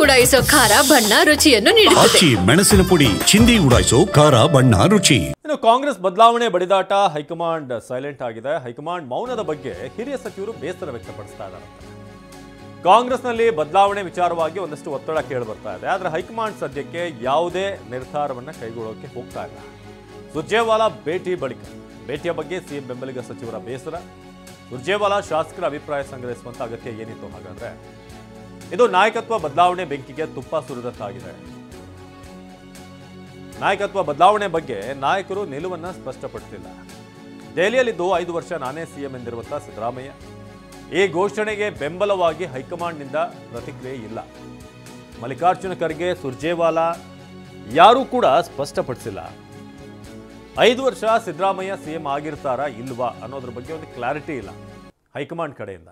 ಉಡಾಯಿಸೋ ಖಾರ ಬಣ್ಣ ರುಚಿಯನ್ನು ನೀಡುತ್ತದೆ. ಮೆಣಸಿನ ಪುಡಿ ಚಿಂದಿ ಉಡಾಯಿಸೋ ಖಾರ ಬಣ್ಣ ರುಚಿ. ಇನ್ನು ಕಾಂಗ್ರೆಸ್ ಬದಲಾವಣೆ ಬಡಿದಾಟ, ಹೈಕಮಾಂಡ್ ಸೈಲೆಂಟ್ ಆಗಿದೆ. ಹೈಕಮಾಂಡ್ ಮೌನದ ಬಗ್ಗೆ ಹಿರಿಯ ಸಚಿವರು ಬೇಸರ ವ್ಯಕ್ತಪಡಿಸ್ತಾ ಇದ್ದಾರೆ. ಕಾಂಗ್ರೆಸ್ನಲ್ಲಿ ಬದಲಾವಣೆ ವಿಚಾರವಾಗಿ ಒಂದಷ್ಟು ಒತ್ತಡ ಕೇಳಿ ಬರ್ತಾ ಇದೆ. ಆದರೆ ಹೈಕಮಾಂಡ್ ಸದ್ಯಕ್ಕೆ ಯಾವುದೇ ನಿರ್ಧಾರವನ್ನ ಕೈಗೊಳ್ಳೋಕೆ ಹೋಗ್ತಾ ಇಲ್ಲ. ಸುರ್ಜೇವಾಲಾ ಭೇಟಿಯ ಬಗ್ಗೆ ಸಿಎಂ ಬೆಂಬಲಿಗ ಸಚಿವರ ಬೇಸರ. ಸುರ್ಜೇವಾಲಾ ಶಾಸಕರ ಅಭಿಪ್ರಾಯ ಸಂಗ್ರಹಿಸುವಂತ ಅಗತ್ಯ ಏನಿತ್ತು? ಹಾಗಾದ್ರೆ ಇದು ನಾಯಕತ್ವ ಬದಲಾವಣೆ ಬೆಂಕಿಗೆ ತುಪ್ಪ ಸುರಿದಂತಾಗಿದೆ. ನಾಯಕತ್ವ ಬದಲಾವಣೆ ಬಗ್ಗೆ ನಾಯಕರು ನಿಲುವನ್ನ ಸ್ಪಷ್ಟಪಡಿಸಿಲ್ಲ. ದೆಹಲಿಯಲ್ಲಿದ್ದು 5 ವರ್ಷ ನಾನೇ ಸಿಎಂ ಎಂದಿರುವಂತಹ ಸಿದ್ದರಾಮಯ್ಯ ಈ ಘೋಷಣೆಗೆ ಬೆಂಬಲವಾಗಿ ಹೈಕಮಾಂಡ್ನಿಂದ ಪ್ರತಿಕ್ರಿಯೆ ಇಲ್ಲ. ಮಲ್ಲಿಕಾರ್ಜುನ ಖರ್ಗೆ, ಸುರ್ಜೇವಾಲಾ ಯಾರೂ ಕೂಡ ಸ್ಪಷ್ಟಪಡಿಸಿಲ್ಲ. 5 ವರ್ಷ ಸಿದ್ದರಾಮಯ್ಯ ಸಿಎಂ ಆಗಿರ್ತಾರಾ ಇಲ್ವಾ ಅನ್ನೋದ್ರ ಬಗ್ಗೆ ಒಂದು ಕ್ಲಾರಿಟಿ ಇಲ್ಲ ಹೈಕಮಾಂಡ್ ಕಡೆಯಿಂದ.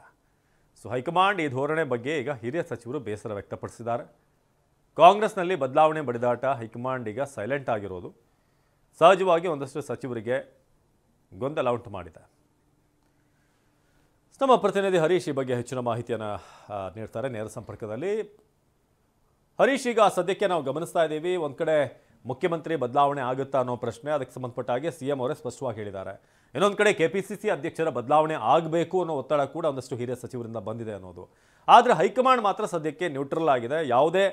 ಸೊ ಹೈಕಮಾಂಡ್ ಈ ಧೋರಣೆ ಬಗ್ಗೆ ಈಗ ಹಿರಿಯ ಸಚಿವರು ಬೇಸರ ವ್ಯಕ್ತಪಡಿಸಿದ್ದಾರೆ. ಕಾಂಗ್ರೆಸ್ನಲ್ಲಿ ಬದಲಾವಣೆ ಬಡಿದಾಟ, ಹೈಕಮಾಂಡ್ ಈಗ ಸೈಲೆಂಟ್ ಆಗಿರೋದು ಸಹಜವಾಗಿ ಒಂದಷ್ಟು ಸಚಿವರಿಗೆ ಗೊಂದಲ ಉಂಟು ಮಾಡಿದೆ. ನಮ್ಮ ಪ್ರತಿನಿಧಿ ಹರೀಶ್ ಈ ಬಗ್ಗೆ ಹೆಚ್ಚಿನ ಮಾಹಿತಿಯನ್ನು ನೀಡ್ತಾರೆ ನೇರ ಸಂಪರ್ಕದಲ್ಲಿ. ಹರೀಶ್, ಈಗ ಸದ್ಯಕ್ಕೆ ನಾವು ಗಮನಿಸ್ತಾ ಇದ್ದೀವಿ, ಒಂದು ಕಡೆ ಮುಖ್ಯಮಂತ್ರಿ ಬದಲಾವಣೆ ಆಗುತ್ತಾ ಅನ್ನೋ ಪ್ರಶ್ನೆ, ಅದಕ್ಕೆ ಸಂಬಂಧಪಟ್ಟ ಹಾಗೆ ಸಿಎಂ ಅವರೇ ಸ್ಪಷ್ಟವಾಗಿ ಹೇಳಿದ್ದಾರೆ. ಇನ್ನೊಂದು ಕಡೆ ಕೆಪಿಸಿಸಿ ಅಧ್ಯಕ್ಷರ ಬದಲಾವಣೆ ಆಗಬೇಕು ಅನ್ನೋ ಒತ್ತಡ ಕೂಡ ಒಂದಷ್ಟು ಹಿರಿಯ ಸಚಿವರಿಂದ ಬಂದಿದೆ ಅನ್ನೋದು. ಆದರೆ ಹೈಕಮಾಂಡ್ ಮಾತ್ರ ಸದ್ಯಕ್ಕೆ ನ್ಯೂಟ್ರಲ್ ಆಗಿದೆ. ಯಾವುದೇ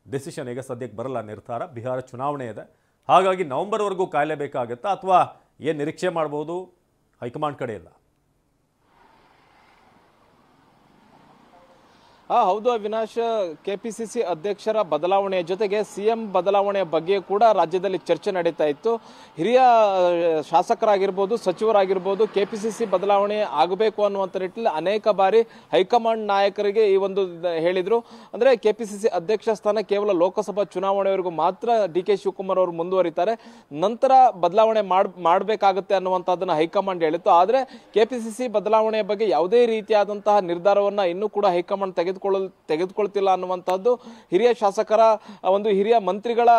ಡಿಸಿಷನ್ ಈಗ ಸದ್ಯಕ್ಕೆ ಬರಲ್ಲ, ನಿರ್ಧಾರ. ಬಿಹಾರ ಚುನಾವಣೆ ಇದೆ, ಹಾಗಾಗಿ ನವೆಂಬರ್ವರೆಗೂ ಕಾಯಲೇಬೇಕಾಗತ್ತಾ ಅಥವಾ ಏನು ನಿರೀಕ್ಷೆ ಮಾಡ್ಬೋದು ಹೈಕಮಾಂಡ್ ಕಡೆ ಇಲ್ಲ? ಹೌದು ಅವಿನಾಶ್, ಕೆಪಿಸಿಸಿ ಅಧ್ಯಕ್ಷರ ಬದಲಾವಣೆಯ ಜೊತೆಗೆ ಸಿಎಂ ಬದಲಾವಣೆಯ ಬಗ್ಗೆ ಕೂಡ ರಾಜ್ಯದಲ್ಲಿ ಚರ್ಚೆ ನಡೀತಾ ಇತ್ತು. ಹಿರಿಯ ಶಾಸಕರಾಗಿರ್ಬೋದು, ಸಚಿವರಾಗಿರ್ಬೋದು, ಕೆಪಿಸಿಸಿ ಬದಲಾವಣೆ ಆಗಬೇಕು ಅನ್ನುವಂಥ ನಿಟ್ಟಿನಲ್ಲಿ ಅನೇಕ ಬಾರಿ ಹೈಕಮಾಂಡ್ ನಾಯಕರಿಗೆ ಈ ಒಂದು ಹೇಳಿದ್ರು. ಅಂದರೆ ಕೆಪಿಸಿಸಿ ಅಧ್ಯಕ್ಷ ಸ್ಥಾನ ಕೇವಲ ಲೋಕಸಭಾ ಚುನಾವಣೆವರೆಗೂ ಮಾತ್ರ ಡಿ.ಕೆ. ಶಿವಕುಮಾರ್ ಅವರು ಮುಂದುವರಿತಾರೆ, ನಂತರ ಬದಲಾವಣೆ ಮಾಡಬೇಕಾಗುತ್ತೆ ಅನ್ನುವಂಥದ್ದನ್ನು ಹೈಕಮಾಂಡ್ ಹೇಳಿತ್ತು. ಆದರೆ ಕೆಪಿಸಿಸಿ ಬದಲಾವಣೆಯ ಬಗ್ಗೆ ಯಾವುದೇ ರೀತಿಯಾದಂತಹ ನಿರ್ಧಾರವನ್ನು ಇನ್ನೂ ಕೂಡ ಹೈಕಮಾಂಡ್ ತೆಗೆದುಕೊಳ್ತಿಲ್ಲ ಅನ್ನುವಂತಹದ್ದು ಹಿರಿಯ ಶಾಸಕರ ಹಿರಿಯ ಮಂತ್ರಿಗಳ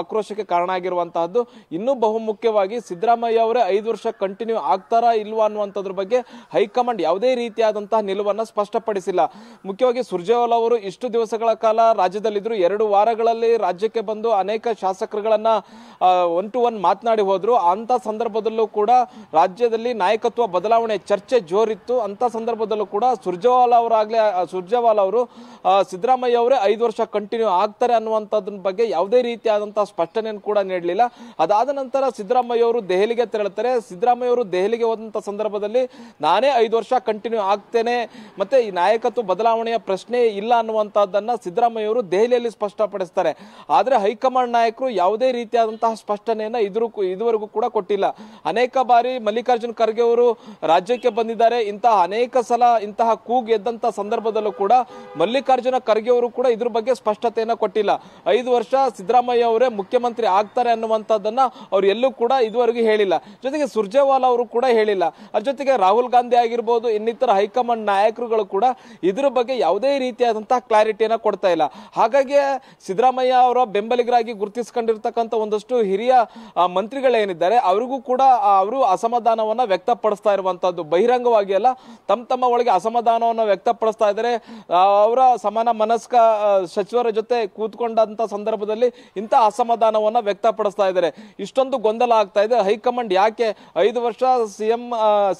ಆಕ್ರೋಶಕ್ಕೆ ಕಾರಣ ಆಗಿರುವಂತಹದ್ದು. ಇನ್ನೂ ಬಹುಮುಖ್ಯವಾಗಿ ಸಿದ್ದರಾಮಯ್ಯ ಅವರೇ 5 ವರ್ಷ ಕಂಟಿನ್ಯೂ ಆಗ್ತಾರಾ ಇಲ್ವಾ ಅನ್ನುವಂಥದ್ರ ಬಗ್ಗೆ ಹೈಕಮಾಂಡ್ ಯಾವುದೇ ರೀತಿಯಾದಂತಹ ನಿಲುವನ್ನು ಸ್ಪಷ್ಟಪಡಿಸಿಲ್ಲ. ಮುಖ್ಯವಾಗಿ ಸುರ್ಜೇವಾಲಾ ಅವರು ಇಷ್ಟು ದಿವಸಗಳ ಕಾಲ ರಾಜ್ಯದಲ್ಲಿದ್ದರು. 2 ವಾರಗಳಲ್ಲಿ ರಾಜ್ಯಕ್ಕೆ ಬಂದು ಅನೇಕ ಶಾಸಕರುಗಳನ್ನ 1-to-1 ಮಾತನಾಡಿ ಹೋದ್ರು. ಅಂತ ಸಂದರ್ಭದಲ್ಲೂ ಕೂಡ ರಾಜ್ಯದಲ್ಲಿ ನಾಯಕತ್ವ ಬದಲಾವಣೆ ಚರ್ಚೆ ಜೋರಿತ್ತು. ಅಂತ ಸಂದರ್ಭದಲ್ಲೂ ಕೂಡ ಸುರ್ಜೇವಾಲಾ ಅವರು ಸಿದ್ದರಾಮಯ್ಯ ಅವರೇ 5 ವರ್ಷ ಕಂಟಿನ್ಯೂ ಆಗ್ತಾರೆ ಅನ್ನುವಂಥದ್ರ ಬಗ್ಗೆ ಯಾವುದೇ ರೀತಿಯಾದಂತಹ ಸ್ಪಷ್ಟನೆಯನ್ನು ಕೂಡ ನೀಡಲಿಲ್ಲ. ಅದಾದ ನಂತರ ಸಿದ್ದರಾಮಯ್ಯ ಅವರು ದೆಹಲಿಗೆ ತೆರಳುತ್ತಾರೆ. ಸಿದ್ದರಾಮಯ್ಯ ಅವರು ದೆಹಲಿಗೆ ಹೋದಂತ ಸಂದರ್ಭದಲ್ಲಿ ನಾನೇ 5 ವರ್ಷ ಕಂಟಿನ್ಯೂ ಆಗ್ತೇನೆ, ಮತ್ತೆ ಈ ನಾಯಕತ್ವ ಬದಲಾವಣೆಯ ಪ್ರಶ್ನೆ ಇಲ್ಲ ಅನ್ನುವಂಥದ್ದನ್ನ ಸಿದ್ದರಾಮಯ್ಯ ಅವರು ದೆಹಲಿಯಲ್ಲಿ ಸ್ಪಷ್ಟಪಡಿಸ್ತಾರೆ. ಆದರೆ ಹೈಕಮಾಂಡ್ ನಾಯಕರು ಯಾವುದೇ ರೀತಿಯಾದಂತಹ ಸ್ಪಷ್ಟನೆಯನ್ನ ಇದುವರೆಗೂ ಕೂಡ ಕೊಟ್ಟಿಲ್ಲ. ಅನೇಕ ಬಾರಿ ಮಲ್ಲಿಕಾರ್ಜುನ ಖರ್ಗೆ ಅವರು ರಾಜ್ಯಕ್ಕೆ ಬಂದಿದ್ದಾರೆ. ಅನೇಕ ಸಲ ಇಂತಹ ಕೂಗು ಎದ್ದಂತ ಸಂದರ್ಭದಲ್ಲೂ ಕೂಡ ಮಲ್ಲಿಕಾರ್ಜುನ ಖರ್ಗೆ ಅವರು ಕೂಡ ಇದ್ರ ಬಗ್ಗೆ ಸ್ಪಷ್ಟತೆಯನ್ನ ಕೊಟ್ಟಿಲ್ಲ. 5 ವರ್ಷ ಸಿದ್ದರಾಮಯ್ಯ ಅವರೇ ಮುಖ್ಯಮಂತ್ರಿ ಆಗ್ತಾರೆ ಅನ್ನುವಂಥದ್ದನ್ನ ಅವ್ರು ಎಲ್ಲೂ ಕೂಡ ಇದುವರೆಗೂ ಹೇಳಿಲ್ಲ. ಜೊತೆಗೆ ಸುರ್ಜೇವಾಲಾ ಅವರು ಕೂಡ ಹೇಳಿಲ್ಲ. ಅದ್ರ ಜೊತೆಗೆ ರಾಹುಲ್ ಗಾಂಧಿ ಆಗಿರ್ಬೋದು, ಇನ್ನಿತರ ಹೈಕಮಾಂಡ್ ನಾಯಕರುಗಳು ಕೂಡ ಇದ್ರ ಬಗ್ಗೆ ಯಾವುದೇ ರೀತಿಯಾದಂತಹ ಕ್ಲಾರಿಟಿಯನ್ನ ಕೊಡ್ತಾ ಇಲ್ಲ. ಹಾಗಾಗಿ ಸಿದ್ದರಾಮಯ್ಯ ಅವರ ಬೆಂಬಲಿಗರಾಗಿ ಗುರುತಿಸಿಕೊಂಡಿರ್ತಕ್ಕಂಥ ಒಂದಷ್ಟು ಹಿರಿಯ ಮಂತ್ರಿಗಳೇನಿದ್ದಾರೆ ಅವರಿಗೂ ಕೂಡ ಅವರು ಅಸಮಾಧಾನವನ್ನ ವ್ಯಕ್ತಪಡಿಸ್ತಾ ಇರುವಂತಹದ್ದು. ಬಹಿರಂಗವಾಗಿ ಅಲ್ಲ, ತಮ್ಮ ಒಳಗೆ ಅಸಮಾಧಾನವನ್ನು ವ್ಯಕ್ತಪಡಿಸ್ತಾ ಇದ್ದಾರೆ. ಅವರ ಸಮಾನ ಮನಸ್ಕ ಸಚಿವರ ಜೊತೆ ಕೂತ್ಕೊಂಡಂತ ಸಂದರ್ಭದಲ್ಲಿ ಇಂಥ ಅಸಮಾಧಾನವನ್ನ ವ್ಯಕ್ತಪಡಿಸ್ತಾ ಇದ್ದಾರೆ. ಇಷ್ಟೊಂದು ಗೊಂದಲ ಆಗ್ತಾ ಇದೆ. ಹೈಕಮಾಂಡ್ ಯಾಕೆ 5 ವರ್ಷ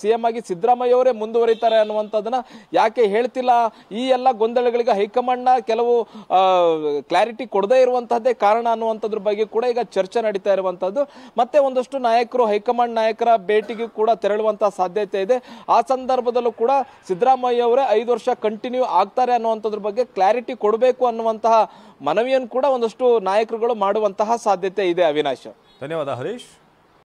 ಸಿಎಂ ಆಗಿ ಸಿದ್ದರಾಮಯ್ಯ ಅವರೇ ಮುಂದುವರಿತಾರೆ ಅನ್ನುವಂಥದ್ದನ್ನ ಯಾಕೆ ಹೇಳ್ತಿಲ್ಲ? ಈ ಎಲ್ಲ ಗೊಂದಲಗಳಿಗೆ ಹೈಕಮಾಂಡ್ ನ ಕೆಲವು ಕ್ಲಾರಿಟಿ ಕೊಡದೇ ಇರುವಂತಹದ್ದೇ ಕಾರಣ ಅನ್ನುವಂಥದ್ರ ಬಗ್ಗೆ ಕೂಡ ಈಗ ಚರ್ಚೆ ನಡೀತಾ ಇರುವಂತಹದ್ದು. ಮತ್ತೆ ಒಂದಷ್ಟು ನಾಯಕರು ಹೈಕಮಾಂಡ್ ನಾಯಕರ ಭೇಟಿಗೂ ಕೂಡ ತೆರಳುವಂತಹ ಸಾಧ್ಯತೆ ಇದೆ. ಆ ಸಂದರ್ಭದಲ್ಲೂ ಕೂಡ ಸಿದ್ದರಾಮಯ್ಯ ಅವರೇ 5 ವರ್ಷ ಕಂಟಿನ್ಯೂ ಆಗ್ತಾರೆ ಅನ್ನುವಂಥದ್ರ ಬಗ್ಗೆ ಕ್ಲಾರಿಟಿ ಕೊಡಬೇಕು ಅನ್ನುವಂತಹ ಮನವಿಯನ್ನು ಕೂಡ ಒಂದಷ್ಟು ನಾಯಕರುಗಳು ಮಾಡುವಂತಹ ಸಾಧ್ಯತೆ ಇದೆ. ಅವಿನಾಶ್, ಧನ್ಯವಾದ ಹರೀಶ್.